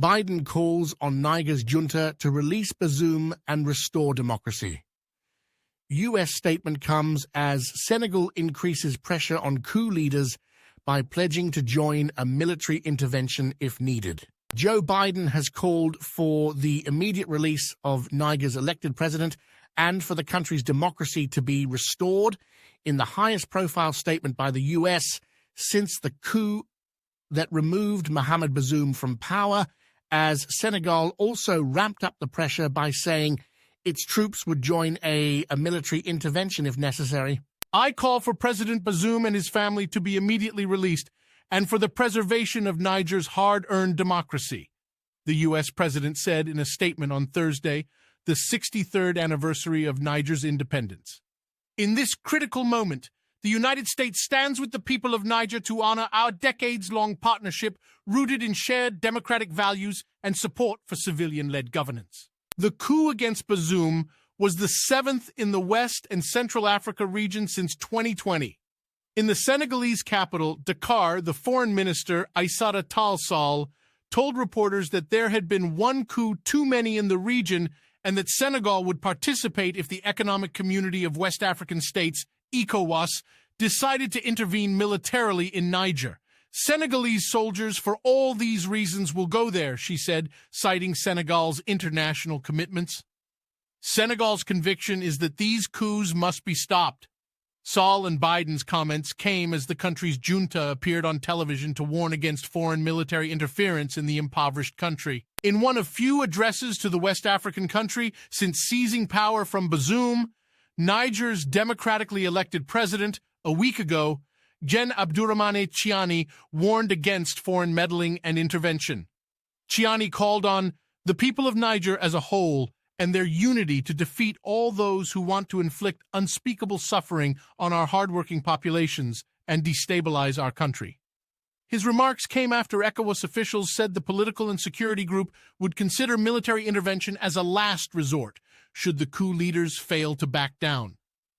Biden calls on Niger's junta to release Bazoum and restore democracy. U.S. statement comes as Senegal increases pressure on coup leaders by pledging to join a military intervention if needed. Joe Biden has called for the immediate release of Niger's elected president and for the country's democracy to be restored in the highest-profile statement by the U.S. since the coup that removed Mohamed Bazoum from power, as Senegal also ramped up the pressure by saying its troops would join a military intervention if necessary. I call for President Bazoum and his family to be immediately released and for the preservation of Niger's hard-earned democracy, the U.S. president said in a statement on Thursday, the 63rd anniversary of Niger's independence. In this critical moment, the United States stands with the people of Niger to honor our decades-long partnership rooted in shared democratic values and support for civilian-led governance. The coup against Bazoum was the 7th in the West and Central Africa region since 2020. In the Senegalese capital, Dakar, the foreign minister, Aissata Tall Sall, told reporters that there had been one coup too many in the region and that Senegal would participate if the Economic Community of West African States, ECOWAS, decided to intervene militarily in Niger. Senegalese soldiers, for all these reasons, will go there, she said, citing Senegal's international commitments. Senegal's conviction is that these coups must be stopped. Sall and Biden's comments came as the country's junta appeared on television to warn against foreign military interference in the impoverished country. In one of few addresses to the West African country since seizing power from Bazoum, Niger's democratically elected president, a week ago, Gen Abdourahmane Tiani, warned against foreign meddling and intervention. Tiani called on the people of Niger as a whole and their unity to defeat all those who want to inflict unspeakable suffering on our hardworking populations and destabilize our country. His remarks came after ECOWAS officials said the political and security group would consider military intervention as a last resort should the coup leaders fail to back down.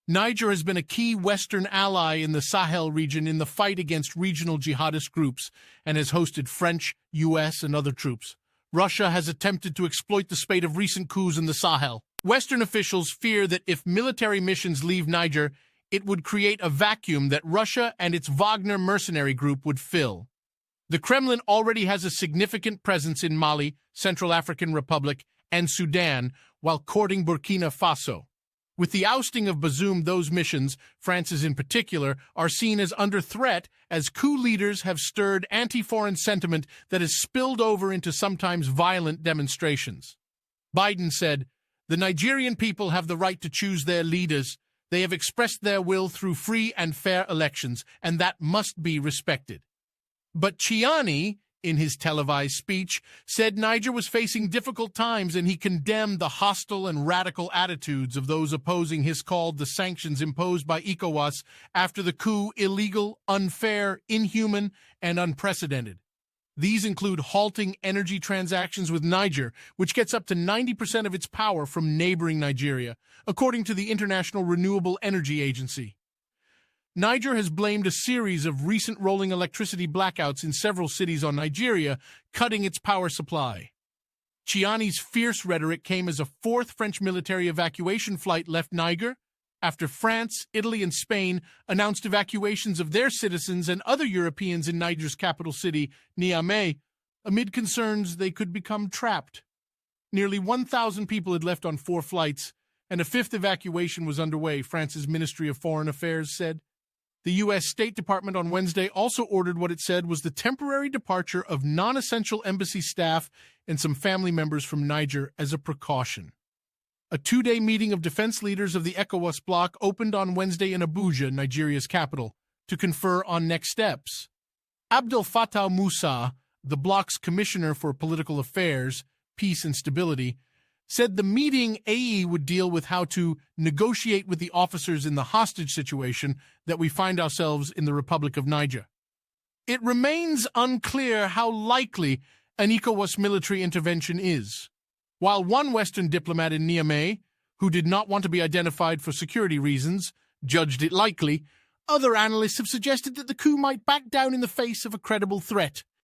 Niger has been a key Western ally in the Sahel region in the fight against regional jihadist groups and has hosted French, U.S., and other troops. Russia has attempted to exploit the spate of recent coups in the Sahel. Western officials fear that if military missions leave Niger, it would create a vacuum that Russia and its Wagner mercenary group would fill. The Kremlin already has a significant presence in Mali, Central African Republic, and Sudan, while courting Burkina Faso. With the ousting of Bazoum, those missions, France's in particular, are seen as under threat as coup leaders have stirred anti-foreign sentiment that has spilled over into sometimes violent demonstrations. Biden said, "The Nigerian people have the right to choose their leaders. They have expressed their will through free and fair elections, and that must be respected." But Tiani, in his televised speech, said Niger was facing difficult times and he condemned the hostile and radical attitudes of those opposing his called the sanctions imposed by ECOWAS after the coup illegal, unfair, inhuman, and unprecedented. These include halting energy transactions with Niger, which gets up to 90% of its power from neighboring Nigeria, according to the International Renewable Energy Agency. Niger has blamed a series of recent rolling electricity blackouts in several cities on Nigeria, cutting its power supply. Tiani's fierce rhetoric came as a fourth French military evacuation flight left Niger, after France, Italy, and Spain announced evacuations of their citizens and other Europeans in Niger's capital city, Niamey, amid concerns they could become trapped. Nearly 1,000 people had left on 4 flights, and a 5th evacuation was underway, France's Ministry of Foreign Affairs said. The U.S. State Department on Wednesday also ordered what it said was the temporary departure of non-essential embassy staff and some family members from Niger as a precaution. A 2-day meeting of defense leaders of the ECOWAS bloc opened on Wednesday in Abuja, Nigeria's capital, to confer on next steps. Abdel Fattah Musa, the bloc's commissioner for political affairs, peace and stability, said the meeting AE would deal with how to negotiate with the officers in the hostage situation that we find ourselves in the Republic of Niger. It remains unclear how likely an ECOWAS military intervention is. While one Western diplomat in Niamey, who did not want to be identified for security reasons, judged it likely, other analysts have suggested that the coup might back down in the face of a credible threat.